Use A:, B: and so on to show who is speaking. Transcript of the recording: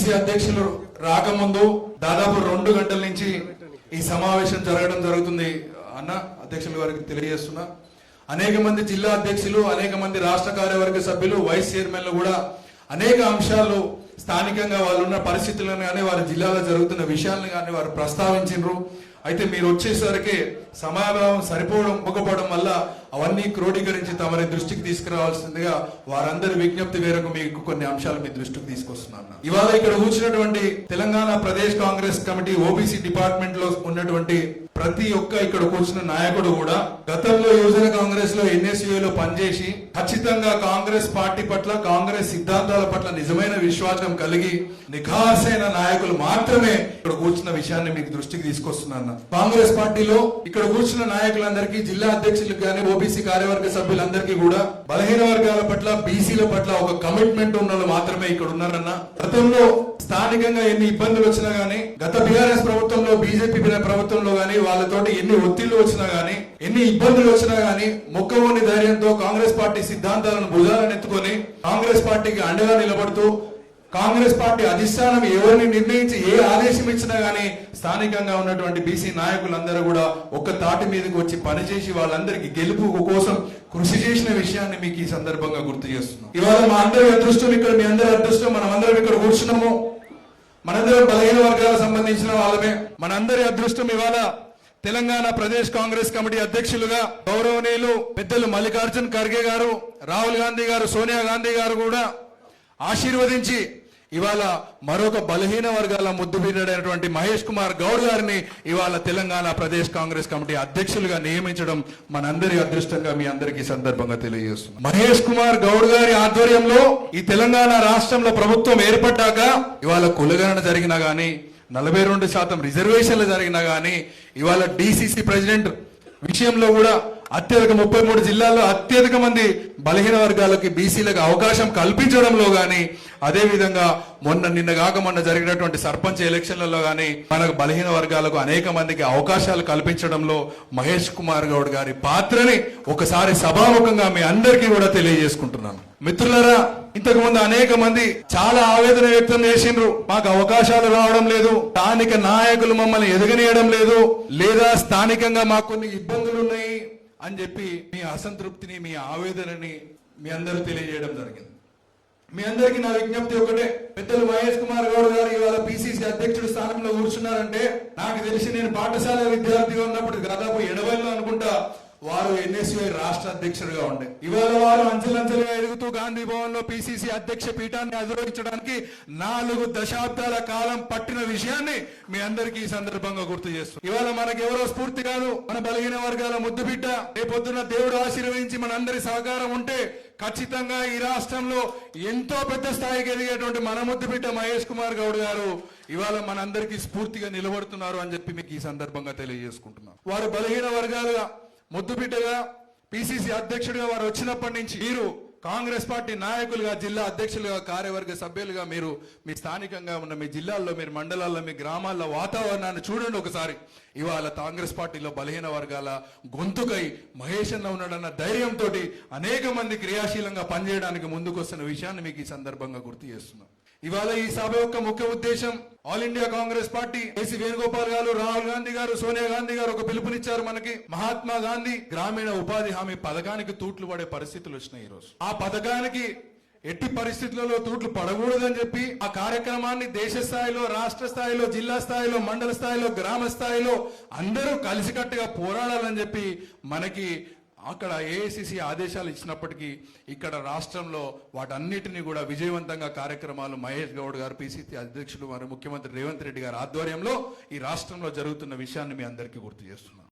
A: PCC అధ్యక్షులు రాకముందు దాదాపు 2 గంటల నుంచి ఈ సమావేశం జరగడం జరుగుతుంది అన్న అధ్యక్షుల వారికి తెలియజేస్తున్నా. అనేక మంది జిల్లా అధ్యక్షులు, అనేక మంది రాష్ట్ర కార్యవర్గ సభ్యులు, వైస్ చైర్మన్లు కూడా అనేక అంశాలు స్థానికంగా వాళ్ళు ఉన్న పరిస్థితులను కానీ వారి జిల్లాలో జరుగుతున్న విషయాలను కానీ వారు ప్రస్తావించారు. అయితే మీరు వచ్చేసరికి సమావేశం సరిపోవడం వల్ల అవన్నీ క్రోడీకరించి తమరి దృష్టికి తీసుకురావాల్సిందిగా వారందరి విజ్ఞప్తి మేరకు మీకు కొన్ని అంశాలు మీ దృష్టికి తీసుకొస్తున్నాను. ఇవాళ ఇక్కడ కూర్చున్నటువంటి Telangana Pradesh Congress committee OBC department లో ఉన్నటువంటి ప్రతి ఒక్క ఇక్కడ కూర్చున్న నాయకుడు కూడా గతంలో యువజన కాంగ్రెస్ లో ఎన్ఎస్యులో పనిచేసి ఖచ్చితంగా కాంగ్రెస్ పార్టీ పట్ల, కాంగ్రెస్ సిద్ధాంతాల పట్ల నిజమైన విశ్వాసం కలిగి నిఖార్సైన నాయకులు మాత్రమే ఇక్కడ కూర్చున్న విషయాన్ని మీకు దృష్టికి తీసుకొస్తున్నాను. కాంగ్రెస్ పార్టీలో ఇక్కడ కూర్చున్న నాయకులందరికీ, జిల్లా అధ్యక్షులకు కానీ, ఓబీసీ కార్యవర్గ సభ్యులందరికీ కూడా బలహీన వర్గాల పట్ల, బీసీల పట్ల ఒక కమిట్మెంట్ ఉన్న వాళ్ళు మాత్రమే ఇక్కడ ఉన్నారన్న. గతంలో స్థానికంగా ఎన్ని ఇబ్బందులు వచ్చినా గానీ, గత బీఆర్ఎస్ ప్రభుత్వంలో, బీజేపీ ప్రభుత్వంలో గానీ వాళ్ళతోటి ఎన్ని ఒత్తిళ్లు వచ్చినా గానీ, ఎన్ని ఇబ్బందులు వచ్చినా గానీ మొక్కవోని ధైర్యంతో కాంగ్రెస్ పార్టీ సిద్ధాంతాలను భుజాలను ఎత్తుకొని కాంగ్రెస్ పార్టీకి అండగా నిలబడుతూ, కాంగ్రెస్ పార్టీ అధిష్టానం ఎవరిని నిర్ణయించి ఏ ఆదేశం ఇచ్చినా గానీ స్థానికంగా ఉన్నటువంటి బీసీ నాయకులందరూ కూడా ఒక్క తాటి మీదకి వచ్చి పనిచేసి వాళ్ళందరికీ గెలుపు కోసం కృషి చేసిన విషయాన్ని మీకు ఈ సందర్భంగా గుర్తు చేస్తున్నాం. ఇవాళ మా అందరి అదృష్టం, ఇక్కడ మీ అందరి అదృష్టం, మనం అందరం ఇక్కడ కూర్చున్నాము, మనందరం బలహీన వర్గాలకు సంబంధించిన వాళ్ళమే. మనందరి అదృష్టం ఇవాళ తెలంగాణ ప్రదేశ్ కాంగ్రెస్ కమిటీ అధ్యక్షులుగా గౌరవనీయులు పెద్దలు మల్లికార్జున్ ఖర్గే గారు, రాహుల్ గాంధీ గారు, సోనియా గాంధీ గారు కూడా ఆశీర్వదించి ఇవాళ మరొక బలహీన వర్గాల ముద్దుబిడ్డైనటువంటి మహేష్ కుమార్ గౌడ్ గారిని ఇవాళ తెలంగాణ ప్రదేశ్ కాంగ్రెస్ కమిటీ అధ్యక్షులుగా నియమించడం మనందరి అదృష్టంగా మీ అందరికీ సందర్భంగా తెలియజేస్తున్నాం. మహేష్ కుమార్ గౌడ్ గారి ఆధ్వర్యంలో ఈ తెలంగాణ రాష్ట్రంలో ప్రభుత్వం ఏర్పడ్డాక ఇవాళ కులగణన జరిగినా గానీ, 42% రిజర్వేషన్లు జరిగినా గానీ, ఇవాళ డిసిసి ప్రెసిడెంట్ విషయంలో కూడా అత్యధిక 33 జిల్లాల్లో అత్యధిక మంది బలహీన వర్గాలకి, బీసీలకు అవకాశం కల్పించడంలో గానీ, అదే విధంగా నిన్న జరిగినటువంటి సర్పంచ్ ఎలక్షన్లలో గానీ మనకు బలహీన వర్గాలకు అనేక మందికి అవకాశాలు కల్పించడంలో మహేష్ కుమార్ గౌడ్ గారి పాత్రని ఒకసారి సభాముఖంగా మీ అందరికీ కూడా తెలియజేసుకుంటున్నాను. మిత్రులారా, ఇంతకు ముందు అనేక మంది చాలా ఆవేదన వ్యక్తం చేసిండ్రు. మాకు అవకాశాలు రావడం లేదు, స్థానిక నాయకులు మమ్మల్ని ఎదగనీయడం లేదు, లేదా స్థానికంగా మాకు కొన్ని ఇబ్బందులు ఉన్నాయి అని చెప్పి మీ అసంతృప్తిని, మీ ఆవేదనని మీ అందరూ తెలియజేయడం జరిగింది. మీ అందరికీ నా విజ్ఞప్తి ఒకటే, పెద్దలు మహేష్ కుమార్ గౌడ్ గారు ఇవాళ పిసిసి అధ్యక్షుడి స్థానంలో కూర్చున్నారంటే, నాకు తెలిసి నేను పాఠశాల విద్యార్థిగా ఉన్నప్పుడు దాదాపు 80లో అనుకుంటా వారు ఎన్ఎస్యుఐ రాష్ట్ర అధ్యక్షుడిగా ఉండే. ఇవాళ వారు అంచెలంచెలుగా ఎదుగుతూ గాంధీ భవన్ లో పిసిసి అధ్యక్ష పీఠాన్ని అధిరోహించడానికి 4 దశాబ్దాల కాలం పట్టిన విషయాన్ని మీ అందరికీ ఈ సందర్భంగా గుర్తు చేస్తూ, ఇవాళ మనకెవరో స్ఫూర్తి కాదు, మన బలహీన వర్గాల ముద్దుబిడ్డ, రేపొద్దున దేవుడు ఆశీర్వదించి మనందరి సహకారం ఉంటే ఖచ్చితంగా ఈ రాష్ట్రంలో ఎంతో పెద్ద స్థాయికి ఎదిగేటువంటి మన ముద్దుబిడ్డ మహేష్ కుమార్ గౌడ్ గారు ఇవాళ మనందరికీ స్ఫూర్తిగా నిలబడుతున్నారు అని చెప్పి మీకు ఈ సందర్భంగా తెలియజేసుకుంటున్నాను. వారు బలహీన వర్గాలుగా, ముద్దుబిడ్డగా, పిసిసి అధ్యక్షుడిగా వారు వచ్చినప్పటి నుంచి మీరు కాంగ్రెస్ పార్టీ నాయకులుగా, జిల్లా అధ్యక్షులుగా, కార్యవర్గ సభ్యులుగా మీరు మీ స్థానికంగా ఉన్న మీ జిల్లాల్లో, మీరు మండలాల్లో, మీ గ్రామాల్లో వాతావరణాన్ని చూడండి ఒకసారి. ఇవాళ కాంగ్రెస్ పార్టీలో బలహీన వర్గాల గొంతుకై మహేష్ అన్న ఉన్నాడన్న ధైర్యంతో అనేక మంది క్రియాశీలంగా పనిచేయడానికి ముందుకు వస్తున్న విషయాన్ని మీకు ఈ సందర్భంగా గుర్తు చేస్తున్నాం. ఇవాళ ఈ సభ యొక్క ముఖ్య ఉద్దేశం, all India Congress party K C Venugopal గారు, రాహుల్ గాంధీ గారు, సోనియా గాంధీ గారు ఒక పిలుపునిచ్చారు మనకి. మహాత్మా గాంధీ గ్రామీణ ఉపాధి హామీ పథకానికి తూట్లు పడే పరిస్థితులు వచ్చినాయి. ఈ రోజు ఆ పథకానికి ఎట్టి పరిస్థితులలో తూట్లు పడకూడదని చెప్పి ఆ కార్యక్రమాన్ని దేశ స్థాయిలో, రాష్ట్ర స్థాయిలో, జిల్లా స్థాయిలో, మండల స్థాయిలో, గ్రామ స్థాయిలో అందరూ కలిసికట్టుగా పోరాడాలని చెప్పి మనకి అక్కడ ఏఐసిసి ఆదేశాలు ఇచ్చినప్పటికీ ఇక్కడ రాష్ట్రంలో వాటన్నిటినీ కూడా విజయవంతంగా కార్యక్రమాలు మహేష్ గౌడ్ గారు, పిసిసి అధ్యక్షులు, మరి ముఖ్యమంత్రి రేవంత్ రెడ్డి గారి ఆధ్వర్యంలో ఈ రాష్ట్రంలో జరుగుతున్న విషయాన్ని మీ అందరికీ గుర్తు చేస్తున్నాను.